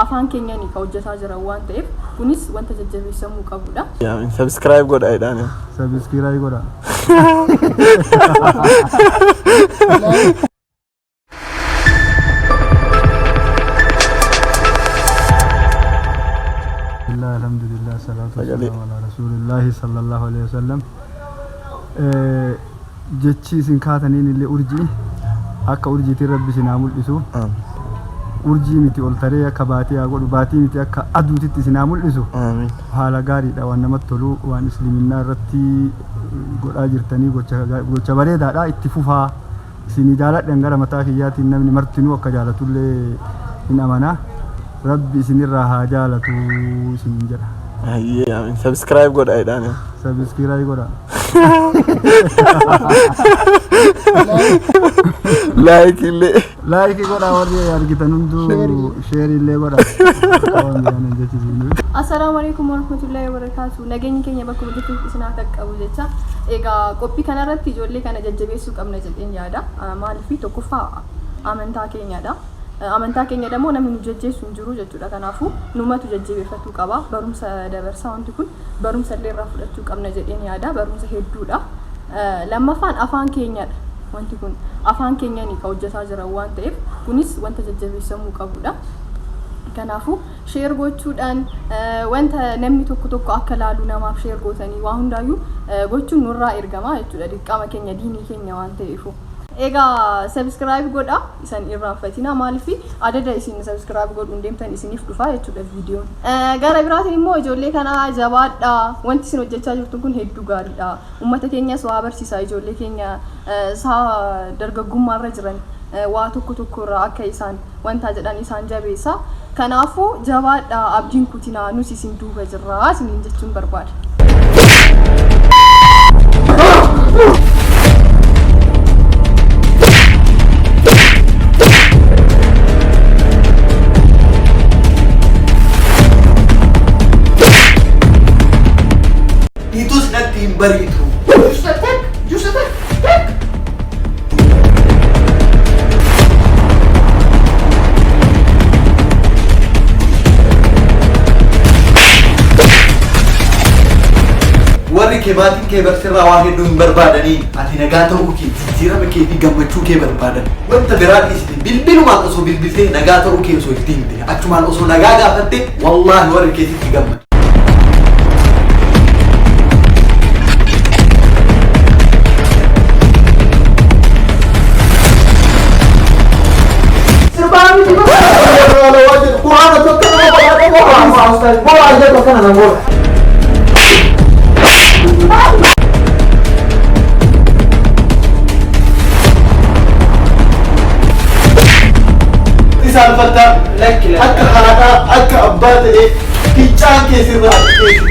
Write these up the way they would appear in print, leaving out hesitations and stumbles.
afaan keenyaan ka hojjetaa jira waan ta'eef kunis wanta jajjabeessamuu qabudha. Yaa subscribe godhaa idhaan. Subscribe godhaa. Alhamdulillah salatu wassalamu ala rasulillah sallallahu alaihi wasallam. Jechi isin kaataniin illee urjii akka urjiitiin rabbi isin haa mul'isu. Urjii miti ol taree akka baatii haa godhu, baatii miti akka aduutitti isin haa mul'isu. Haala gaariidha waan namatti tolu, waan islaaminaa irratti godhaa jirtanii gocha bareedaadha. Itti fufaa isin jaaladhan gara mataa kiyyaatiin namni martinuu akka jaalatullee hin amana. Rabbi isinirraa haa jaalatu isin jedha. Amin. Subscribe godhaa idhaan. Subscribe godhaa. Like godhaa warri argitan hunduu share illee godhaa. Assalamu alaikum warahmatullahi wabarakatuh. Nageenyi keenya bakka bu'uutti isin haa qaqqabu jecha. Egaa qophii kanarratti ijoollee kana jajjabeessuu qabna jedheen yaada. Maaliif tokkoffaa amantaa keenyadha. Amantaa keenya demo namni nu jajjeessu hin jiru jechuudha. Kanaafuu numatu jajjabeeffatu qaba. Barumsa dabarsaa wanti kun barumsa illee irraa fudhachuu qabna jedheen yaada. Barumsa hedduudha. Lammaffaan afaan keenyadha. Wanti kun afaan keenyaan ka hojjetaa jira waan ta'eef kunis wanta jajjabeessamuu qabudha. Kanaafuu share gochuudhaan wanta namni tokko akka laalu namaaf share gootanii waa hundaayyuu gochuun nurraa ergama jechuudha. Dirqama keenya diinii keenya waan ta'eefu. Ega subscribe godha isan irraanfatina maaliif adada isin subscribe godhuun deemtan isiniif dhufa jechuudha viidiyoon. Gara biraatiin immoo ijoollee kana jabaadha. Wanti isin hojjechaa jirtu kun hedduu gaariidha. Uummata keenyas waa barsiisa. Ijoollee keenya saa dargaggummaarra jiran waa tokko irraa akka isaan wanta jedhan isaan jabeessa. Kanaafuu jabaadha abdiin kutinaa nus isin duuba jirra isiniin jechuun barbaada. Baritu. Just attack. Warri keebaatiin kee barsiirraa waa hedduu hin barbaadanii ati nagaa ta'uu kee jijjiirama kee fi gammachuu kee barbaadan wanta biraa dhiisite bilbilumaan osoo bilbiltee nagaa ta'uu kee osoo itti himte achumaan osoo nagaa gaafatte wallaahi warri keetitti gammadu. Akka haadhaa akka abbaa ta'ee fiicaan keessirraa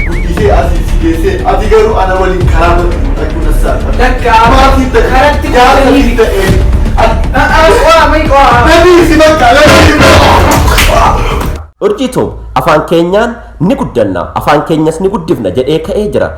guddisee asii geessee ati garuu ana waliin karaa bakka nassaa dakka amaatii karatti jaallatanii ta'ee Urjii afaan keenyaan ni guddanna afaan keenyas ni guddifna jedhee ka'ee jira.